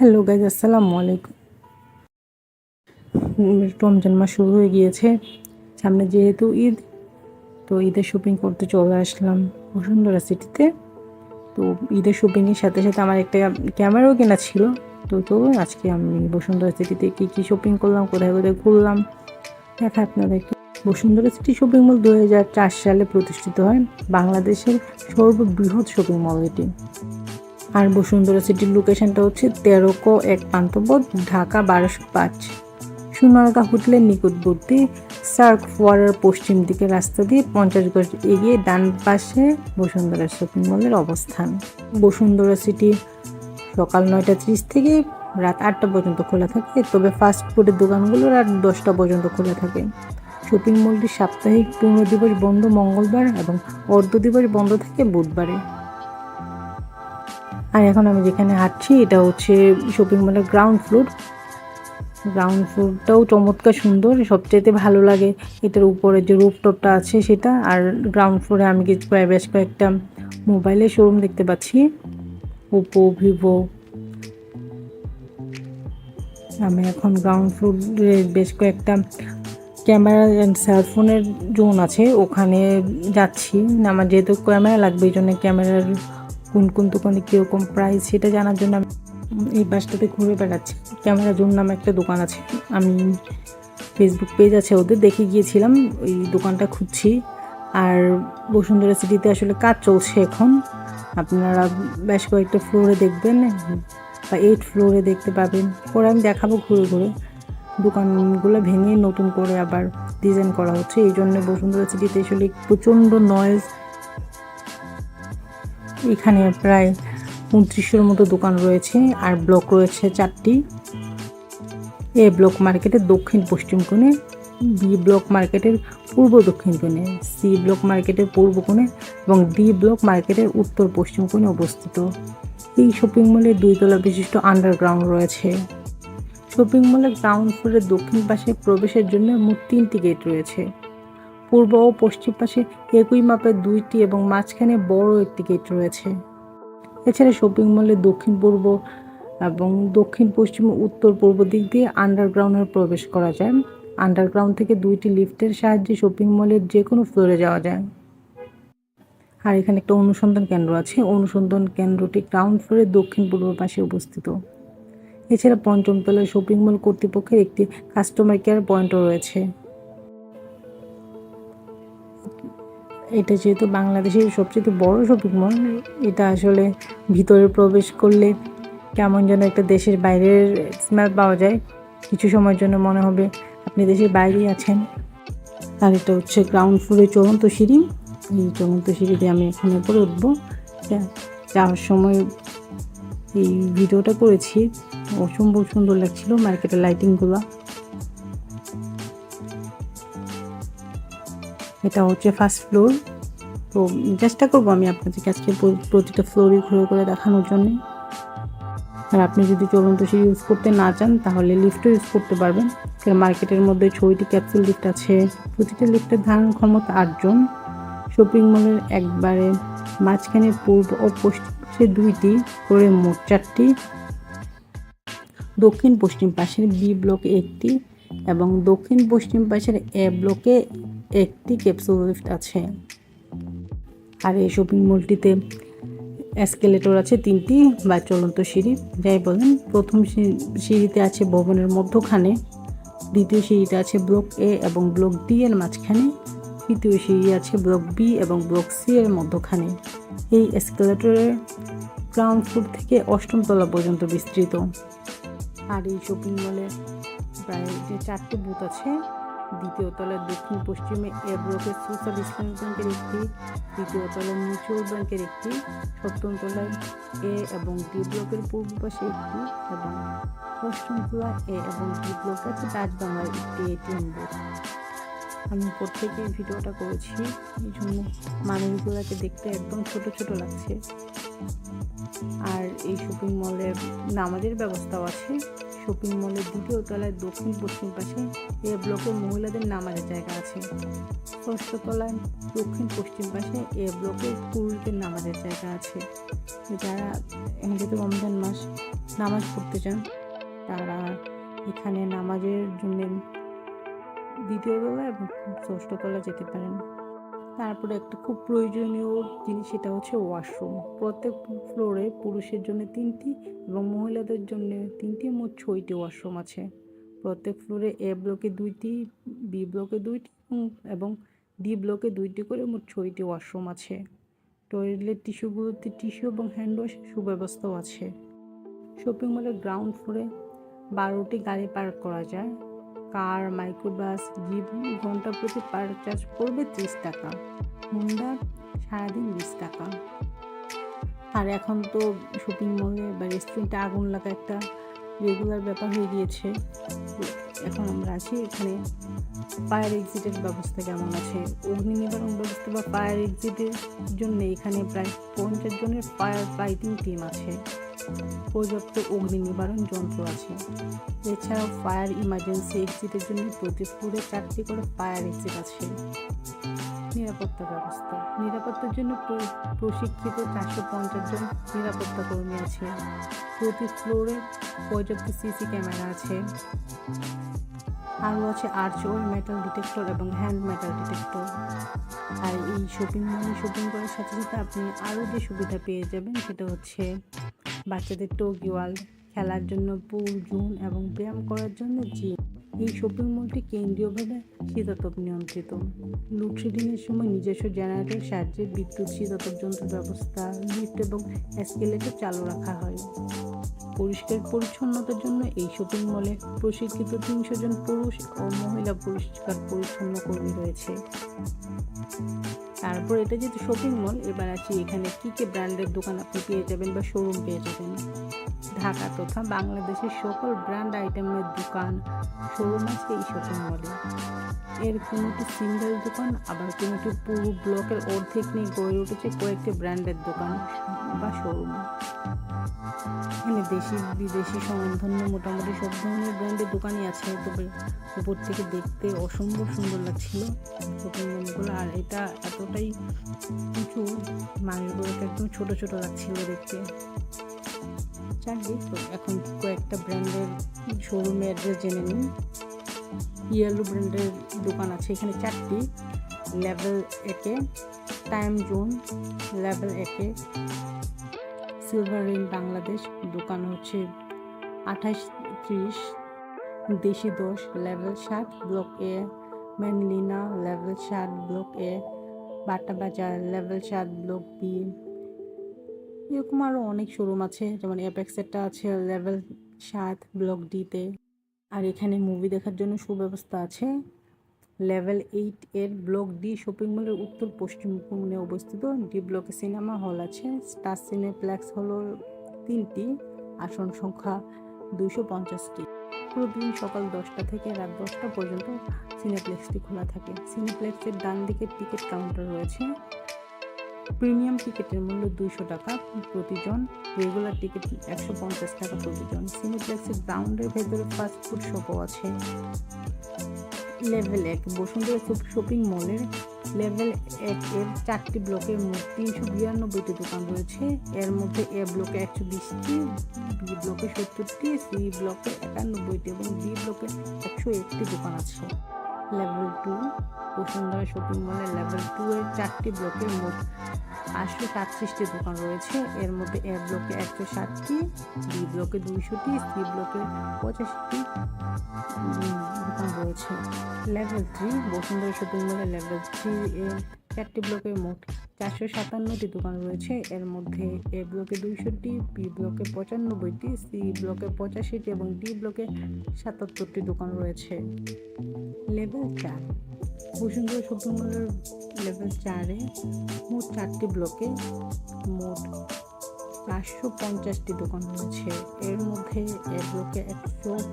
Hello guys, আসসালামু আলাইকুম। রমজান মাস শুরু হয়ে গিয়েছে, সামনে যেহেতু ঈদ, তো ঈদের শপিং করতে চলে আসলাম বসুন্ধরা সিটিতে। তো ঈদের শপিংয়ের সাথে সাথে আমার একটা ক্যামেরাও কেনা ছিল। তো আজকে আমি বসুন্ধরা সিটিতে কী শপিং করলাম, কোথায় কোথায় ঘুরলাম দেখা আপনাদেরকে। বসুন্ধরা সিটি শপিং মল 2004 সালে প্রতিষ্ঠিত হয়, বাংলাদেশের সর্ববৃহৎ শপিং মল এটি। আর বসুন্ধরা সিটির লোকেশনটা হচ্ছে 13 ক 1 পান্থপথ, ঢাকা 1205। সোনারগাঁ হোটেলের নিকটবর্তী সার্ক ফোয়ারার পশ্চিম দিকে রাস্তা দিয়ে 50 গজ এগিয়ে ডান পাশে বসুন্ধরা শপিং মলের অবস্থান। বসুন্ধরা সিটি সকাল 9টা 30 থেকে রাত 8টা পর্যন্ত খোলা থাকে, তবে ফাস্ট ফুডের দোকানগুলো রাত 10টা পর্যন্ত খোলা থাকে। শপিং মলটি সাপ্তাহিক পূর্ণ দিবস বন্ধ মঙ্গলবার এবং অর্ধ দিবস বন্ধ থাকে বুধবারে। আর এখন আমি যেখানে হাঁটছি এটা হচ্ছে শপিং মলের গ্রাউন্ড ফ্লোরটাও চমৎকার সুন্দর। সবচাইতে ভালো লাগে এটার উপরে যে রুফটপটা আছে সেটা। আর গ্রাউন্ড ফ্লোরে আমি বেশ কয়েকটা মোবাইলের শোরুম দেখতে পাচ্ছি, ওপো, ভিভো। আমি এখন গ্রাউন্ড ফ্লোরে বেশ কয়েকটা ক্যামেরা অ্যান্ড সেলফোনের জোন আছে, ওখানে যাচ্ছি। আমার যেহেতু ক্যামেরা লাগবে, এই জন্য ক্যামেরার কোন দোকানে কীরকম প্রাইস সেটা জানার জন্য আমি এই বাসটাতে ঘুরে বেড়াচ্ছি। ক্যামেরা জোন নামে একটা দোকান আছে, আমি ফেসবুক পেজ আছে ওদের, দেখে গিয়েছিলাম, ওই দোকানটা খুঁজছি। আর বসুন্ধরা সিটিতে আসলে কাজ চলছে এখন, আপনারা বেশ কয়েকটা ফ্লোরে দেখবেন বা 8 ফ্লোরে দেখতে পাবেন। পরে আমি দেখাবো ঘুরে ঘুরে। দোকানগুলো ভেঙে নতুন করে আবার ডিজাইন করা হচ্ছে, এই জন্য বসুন্ধরা সিটিতে আসলে প্রচণ্ড নয়েজ। এখানে প্রায় 2900-এর মতো দোকান রয়েছে, আর ব্লক রয়েছে 4টি। এ ব্লক মার্কেটের দক্ষিণ পশ্চিম কোণে, বি ব্লক মার্কেটের পূর্ব দক্ষিণ কোণে, সি ব্লক মার্কেটের পূর্ব কোণে এবং ডি ব্লক মার্কেটের উত্তর পশ্চিম কোণে অবস্থিত। এই শপিং মলে 2 তলা বিশিষ্ট আন্ডারগ্রাউন্ড রয়েছে। শপিং মলের গ্রাউন্ড ফ্লোরের দক্ষিণ পাশে প্রবেশের জন্য মোট 3টি গেট রয়েছে। পূর্ব ও পশ্চিম পাশে একই মাপের 2টি এবং মাঝখানে বড় একটি গেট রয়েছে। এছাড়া শপিং মলের দক্ষিণ পূর্ব এবং দক্ষিণ পশ্চিম ও উত্তর পূর্ব দিক দিয়ে আন্ডারগ্রাউন্ডে প্রবেশ করা যায়। আন্ডারগ্রাউন্ড থেকে 2টি লিফটের সাহায্যে শপিং মলের যে কোনো ফ্লোরে যাওয়া যায়। আর এখানে একটা অনুসন্ধান কেন্দ্র আছে, অনুসন্ধান কেন্দ্রটি গ্রাউন্ড ফ্লোরের দক্ষিণ পূর্ব পাশে অবস্থিত। এছাড়া পঞ্চম তলায় শপিং মল কর্তৃপক্ষের একটি কাস্টমার কেয়ার পয়েন্টও রয়েছে। এটা যেহেতু বাংলাদেশের সবচেয়ে বড় শপিং মল, এটা আসলে ভিতরে প্রবেশ করলে কেমন যেন একটা দেশের বাইরের স্মেল পাওয়া যায়। কিছু সময়ের জন্য মনে হবে আপনি দেশের বাইরেই আছেন। আর এটা হচ্ছে গ্রাউন্ড ফ্লোরে চলন্ত সিঁড়ি। এই চলন্ত সিঁড়ি দিয়ে আমি এখানে উপরে উঠবো। যাওয়ার সময় এই ভিডিওটা করেছি, অসম্ভব সুন্দর লাগছিল মার্কেটের লাইটিংগুলো। এটা হচ্ছে ফার্স্ট ফ্লোর। তো চেষ্টা করবো আমি আপনাদেরকে আজকে প্রতিটা ফ্লোরই ঘুরে করে দেখানোর জন্যে। আর আপনি যদি চলন্ত সিঁড়ি ইউজ করতে না চান তাহলে লিফটও ইউজ করতে পারবেন। কারণ মার্কেটের মধ্যে 6টি ক্যাপসুল লিফট আছে, প্রতিটা লিফটের ধারণ ক্ষমতা 8 জন। শপিং মলের একবারে মাঝখানে পূর্ব ও পশ্চিমে 2টি করে মোট 4টি, দক্ষিণ পশ্চিম পাশের বি ব্লকে 1টি এবং দক্ষিণ পশ্চিম পাশের এ ব্লকে 1টি ক্যাপসুল লিফট আছে। আর এই শপিং মলটিতে এসকেলেটর আছে 3টি বা চলন্ত সিঁড়ি, যাই বলেন। প্রথম সিঁড়িতে আছে ভবনের মধ্যখানে, দ্বিতীয় সিঁড়িতে আছে ব্লক এ এবং ব্লক ডি এর মাঝখানে, তৃতীয় সিঁড়ি আছে ব্লক বি এবং ব্লক সি এর মধ্যখানে। এই এসকেলেটরের গ্রাউন্ড ফ্লোর থেকে 8ম তলা পর্যন্ত বিস্তৃত। আর এই শপিং মলে প্রায় 4টি বুথ আছে। দ্বিতীয় তলায় দক্ষিণ পশ্চিমে এ ব্লকের সোশ্যাল ইসলামিক ব্যাংকের একটি, তৃতীয় তলায় মিউচুয়াল ব্যাংকের একটি, সপ্তম তলায় এ এবং ডি ব্লকের পূর্ব পাশে একটি এবং অষ্টম তলায় এ এবং ডি ব্লক আছে ডাচ বাংলার একটি এটিএম বুথ। আমি প্রত্যেকেই ভিডিওটা করেছি, এই জন্য মানুষগুলোকে দেখতে একদম ছোট ছোট লাগছে। আর এই শপিং মলে নামাজের ব্যবস্থাও আছে। শপিং মলের দ্বিতীয় তলায় দক্ষিণ পশ্চিম পাশে এ ব্লকে মহিলাদের নামাজের জায়গা আছে। ষষ্ঠ তলায় দক্ষিণ পশ্চিম পাশে এ ব্লকে পুরুষদের নামাজের জায়গা আছে। যারা যেহেতু রমজান মাস নামাজ পড়তে চান তারা এখানে নামাজের জন্য দ্বিতীয় তলা এবং ষষ্ঠ তলা যেতে পারেন। তারপরে একটা খুব প্রয়োজনীয় জিনিস, সেটা হচ্ছে ওয়াশরুম। প্রত্যেক ফ্লোরে পুরুষের জন্য 3টি এবং মহিলাদের জন্য 3টি, মোট 6টি ওয়াশরুম আছে। প্রত্যেক ফ্লোরে এ ব্লকে 2টি, বি ব্লকে 2টি এবং ডি ব্লকে 2টি করে মোট 6টি ওয়াশরুম আছে। টয়লেট টিস্যুগুলোতে টিস্যু এবং হ্যান্ড ওয়াশের সুব্যবস্থাও আছে। শপিং মলের গ্রাউন্ড ফ্লোরে 12টি গাড়ি পার্ক করা যায়। কার, মাইক্রোবাস, জিপ ঘন্টা প্রতি পার্ক চার্জ পড়বে 30 টাকা, হুন্ডা সারাদিন 20 টাকা। আর এখন তো শপিং মলে বা রেস্টুরেন্টে আগুন লাগা একটা রেগুলার ব্যাপার হয়ে গিয়েছে। এখন আমরা আছি এখানে। ফায়ার এক্সিটের ব্যবস্থা কেমন আছে? অগ্নি নিবারণ ব্যবস্থা বা ফায়ার এক্সিটের জন্য এখানে প্রায় 50 জনের ফায়ার ফাইটিং টিম আছে। পর্যাপ্ত অগ্নি নিবারণ যন্ত্র আছে। এছাড়াও ফায়ার ইমার্জেন্সি এক্সিটের জন্য প্রতি ফ্লোরে 4টি করে ফায়ার এক্সিট আছে। নিরাপত্তা ব্যবস্থা, নিরাপত্তার জন্য প্রশিক্ষিত 450 জন নিরাপত্তা কর্মী আছে। প্রতি ফ্লোরে পর্যাপ্ত সিসি ক্যামেরা আছে। আরও আছে আর্চওয়াল মেটাল ডিটেক্টর এবং হ্যান্ড মেটাল ডিটেক্টর। আর এই শপিং মলে শপিং করার সাথে সাথে আপনি আরও যে সুবিধা পেয়ে যাবেন সেটা হচ্ছে বাচ্চাদের টোকি ওয়ার্ল্ড, খেলার জন্য পুল, জোন এবং ব্যায়াম করার জন্য জিম। এই শপিং মলটি কেন্দ্রীয়ভাবে শীতাতপ নিয়ন্ত্রিত। লোডশেডিংয়ের সময় নিজস্ব জেনারেটরের সাহায্যে বিদ্যুৎ শীতাতপ যন্ত্র ব্যবস্থা, লিফট এবং এসকেলেটর চালু রাখা হয়। পরিষ্কার পরিচ্ছন্নতার জন্য এই শপিং মলে প্রশিক্ষিত 300 জন পুরুষ ও মহিলা পরিষ্কার পরিচ্ছন্ন কর্মী রয়েছে। তারপর এটা যেহেতু শপিং মল, এবার আছি এখানে কী কী ব্র্যান্ডের দোকান আপনি পেয়ে যাবেন বা শোরুম পেয়ে যাবেন। ঢাকা তথা বাংলাদেশের সকল ব্র্যান্ড আইটেমের দোকান শোরুম আছে এই শপিং মলে। এর কোনোটি সিঙ্গেল দোকান, আবার কোনোটি পুরো ব্লকের অর্ধেক নিয়ে গড়ে উঠেছে কয়েকটি ব্র্যান্ডের দোকান বা শোরুম। এখানে দেশি বিদেশি স্বনামধন্য মোটামুটি সব ধরনের ব্র্যান্ডের দোকানই আছে। তবে উপর থেকে দেখতে অসম্ভব সুন্দর লাগছিল শপিং মলগুলো। আর এটা এতটাই উঁচু, মালগুলো একদম ছোট ছোট লাগছিল দেখতে। তো এখন কয়েকটা ব্র্যান্ডের শোরুমের অ্যাড্রেস জেনে নিন। ইয়েলো ব্র্যান্ডের দোকান আছে এখানে 4টি। লেভেল 1-এ টাইম জোন, লেভেল 1-এ সিলভার রেইন বাংলাদেশ দোকান হচ্ছে 2830, দেশি 10 লেভেল 7 ব্লক এ, ম্যানলিনা level 7 block A, Bata Bazar level 7 block B. এরকম আরও অনেক শোরুম আছে, যেমন অ্যাপেক্সেরটা আছে লেভেল 7 ব্লক ডিতে। আর এখানে মুভি দেখার জন্য সুব্যবস্থা আছে। লেভেল 8 এর ব্লক ডি শপিং মলের উত্তর পশ্চিম কোণে অবস্থিত। ডি ব্লকে সিনেমা হল আছে। স্টার সিনেপ্লেক্স হলো 3টি, আসন সংখ্যা 250টি। প্রতিদিন সকাল 10টা থেকে রাত 10টা পর্যন্ত সিনেপ্লেক্সটি খোলা থাকে। সিনেপ্লেক্সের ডান দিকে টিকিট কাউন্টার রয়েছে। প্রিমিয়াম টিকিটের মূল্য 200 টাকা প্রতিজন, রেগুলার টিকিট 150 টাকা প্রতিজন। সিনেপ্লেক্সের গ্রাউন্ডের ভেতরে ফাস্টফুড শপও আছে। লেভেল 1 বসুন্ধরা শপিং মলের লেভেল 1 এর 4টি ব্লকের মোট 392টি দোকান রয়েছে। এর মধ্যে এ ব্লকে 120টি, বি ব্লকে 70টি, সি ব্লকে 91টি এবং ডি ব্লকে 101টি দোকান আছে। লেভেল 2 বসুন্ধরা শপিং মলের লেভেল 2 এর 4টি ব্লকের মোট 837টি দোকান রয়েছে। এর মধ্যে এ ব্লকে 160টি, বি ব্লকে 200টি, সি ব্লকে 85টি দোকান রয়েছে। লেভেল 3 বসুন্ধরা শপিং মলের লেভেল 3 এর 4টি ব্লকে মোট 457টি দোকান রয়েছে। এর মধ্যে এ ব্লকে 200টি, বি ব্লকে 95টি, সি ব্লকে 85টি এবং ডি ব্লকে 77টি দোকান রয়েছে। লেভেল 4 বসুন্ধরা শপিং মলের লেভেল 4-এ মোট 4টি ব্লকে মোট 450টি দোকান রয়েছে। এর মধ্যে এ ব্লকে 150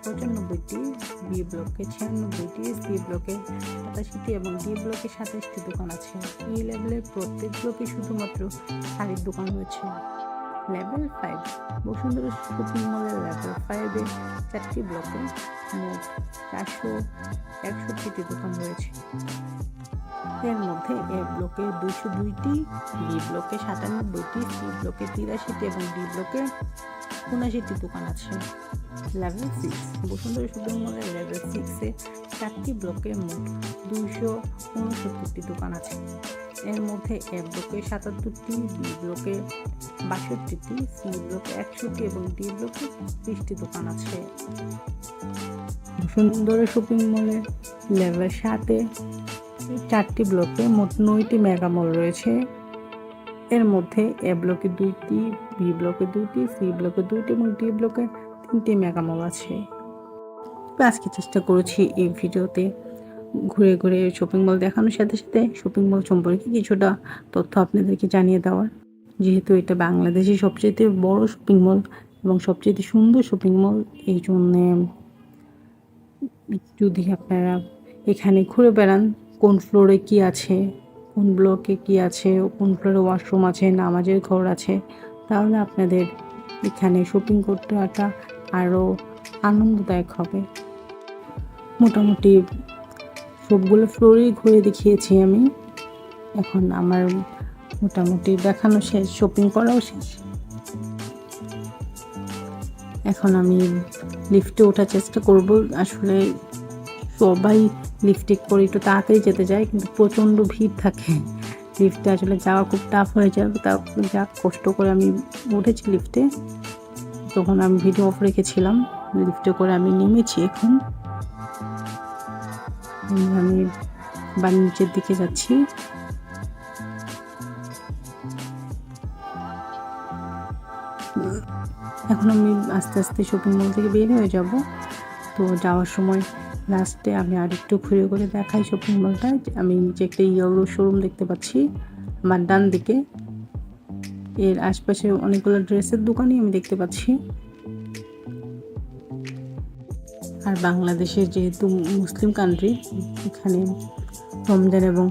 95টি, বি ব্লকে 96টি, সি ব্লকে 87টি এবং ডি ব্লকে 27টি দোকান আছে। এই লেভেলের প্রত্যেক ব্লকে শুধুমাত্র শাড়ির দোকান রয়েছে। লেভেল 5 বসুন্ধরা শপিং মলের লেভেল 5-এ 4টি ব্লকে মোট 461টি দোকান রয়েছে। এর মধ্যে এ ব্লকে 202টি, বি ব্লকে 97টি, সি ব্লকে 83টি এবং ডি ব্লকে 79টি দোকান আছে। লেভেল 6 বসুন্ধরা শপিং মলের লেভেল 6-এ 4টি ব্লকে মোট 269টি দোকান আছে। এর মধ্যে এ ব্লকে 77টি, বি ব্লকে 62টি, সি ব্লকে 100টি এবং ডি ব্লকে 30টি দোকান আছে। বসুন্ধরা শপিং মলের লেভেল 7-এ 4টি ব্লকে মোট 9টি মেগা মল রয়েছে। এর মধ্যে এ ব্লকে 2টি, বি ব্লকে 2টি, সি ব্লকে 2টি এবং ডি ব্লকে 3টি মেগা মল আছে। আজকে চেষ্টা করেছি এই ভিডিওতে ঘুরে ঘুরে শপিং মল দেখানোর সাথে সাথে শপিং মল সম্পর্কে কিছুটা তথ্য আপনাদেরকে জানিয়ে দেওয়ার। যেহেতু এটা বাংলাদেশের সবচেয়ে বড় শপিং মল এবং সবচেয়ে সুন্দর শপিং মল, এই জন্যে যদি আপনারা এখানে ঘুরে বেড়ান, কোন ফ্লোরে কি আছে, কোন ব্লকে কি আছে, কোন ফ্লোরে ওয়াশরুম আছে, নামাজের ঘর আছে, তাহলে আপনাদের এখানে শপিং করতে আরও আনন্দদায়ক হবে। মোটামুটি সবগুলো ফ্লোরেই ঘুরে দেখিয়েছি আমি। এখন আমার মোটামুটি দেখানো শেষ, শপিং করাও শেষ। এখন আমি লিফটে ওঠার চেষ্টা করব। আসলে সবাই লিফটে করে একটু তাড়াতাড়ি যেতে চায়, কিন্তু প্রচণ্ড ভিড় থাকে লিফটে, আসলে যাওয়া খুব টাফ হয়ে যাবে। তা যা কষ্ট করে আমি উঠেছি লিফটে, তখন আমি ভিডিও অফ রেখেছিলাম। লিফটে করে আমি নেমেছি। এখন আমি বাড়ির নিচের দিকে যাচ্ছি। এখন আমি আস্তে আস্তে শপিং মল থেকে বের হয়ে যাব। তো যাওয়ার সময় লাস্টে আমি আর একটু ঘুরে ঘুরে দেখাই শপিং মলটা। আমি নিচে একটা ইয়েলো শোরুম দেখতে পাচ্ছি আমার ডান দিকে। এর আশপাশে অনেকগুলো ড্রেসের দোকানই আমি দেখতে পাচ্ছি। আর বাংলাদেশের যেহেতু মুসলিম কান্ট্রি, এখানে রমজান এবং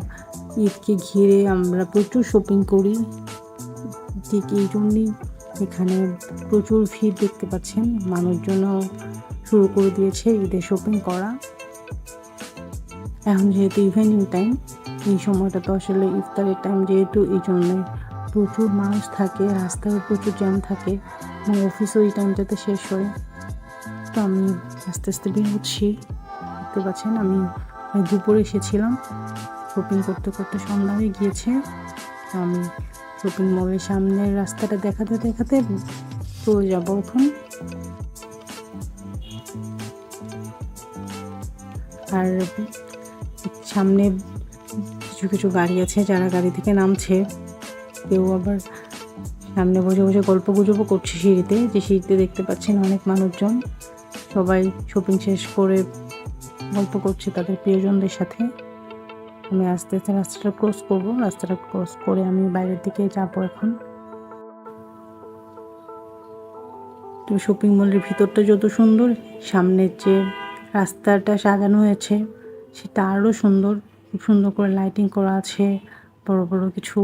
ঈদকে ঘিরে আমরা প্রচুর শপিং করি। ঠিক এই জন্যই এখানে প্রচুর ভিড় দেখতে পাচ্ছেন। মানুষজন শুরু করে দিয়েছে ঈদের শপিং করা। এখন যেহেতু ইভিনিং টাইম, এই সময়টা তো আসলে ইফতারের টাইম, যেহেতু এই জন্যে প্রচুর মানুষ থাকে, রাস্তায় প্রচুর জ্যাম থাকে এবং অফিসও এই টাইমটাতে শেষ হয়। তো আমি আস্তে আস্তে বের হচ্ছি। দেখতে পাচ্ছেন আমি দুপুরে এসেছিলাম, শপিং করতে করতে সন্ধ্যা হয়ে গিয়েছে। আমি শপিং মলের সামনের রাস্তাটা দেখাতে দেখাতে চলে যাবো এখন। আর সামনে কিছু কিছু গাড়ি আছে, যারা গাড়ি থেকে নামছে, কেউ আবার সামনে বসে বসে গল্প গুজবও করছে সিঁড়িতে। যে সিঁড়িতে দেখতে পাচ্ছেন অনেক মানুষজন, সবাই শপিং শেষ করে গল্প করছে তাদের প্রিয়জনদের সাথে। আমি আস্তে আস্তে রাস্তাটা ক্রস করবো। রাস্তাটা ক্রস করে আমি বাইরের দিকে যাবো এখন। তো শপিং মলের ভিতরটা যত সুন্দর, সামনের যে রাস্তাটা সাজানো হয়েছে সেটা আরও সুন্দর। খুব সুন্দর করে লাইটিং করা আছে, বড় বড় কিছু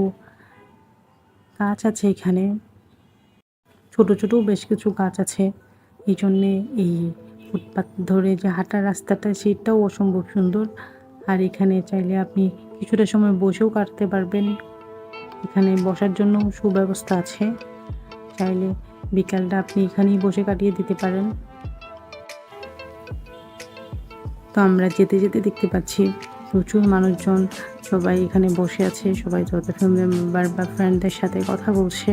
গাছ আছে এখানে, ছোট ছোট বেশ কিছু গাছ আছে। এই জন্যে এই ফুটপাথ ধরে যে হাঁটার রাস্তাটা, সেটাও অসম্ভব সুন্দর। আর এখানে চাইলে আপনি কিছুটা সময় বসেও কাটতে পারবেন। এখানে বসার জন্য সুব্যবস্থা আছে, চাইলে বিকালটা আপনি এখানেই বসে কাটিয়ে দিতে পারেন। তো আমরা যেতে যেতে দেখতে পাচ্ছি প্রচুর মানুষজন, সবাই এখানে বসে আছে, সবাই যত ফ্যামিলি মেম্বার বা ফ্রেন্ডদের সাথে কথা বলছে।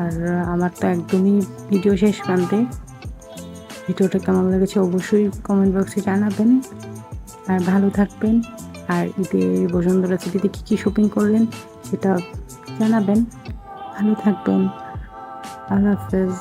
আর আমার তো একদমই ভিডিও শেষ প্রান্তে। ভিডিওটা কেমন লেগেছে অবশ্যই কমেন্ট বক্সে জানাবেন। আর ভালো থাকবেন। আর ঈদে বসুন্ধরা সিটিতে কী কী শপিং করলেন সেটা জানাবেন। ভালো থাকবেন। আল্লাহ হাফেজ।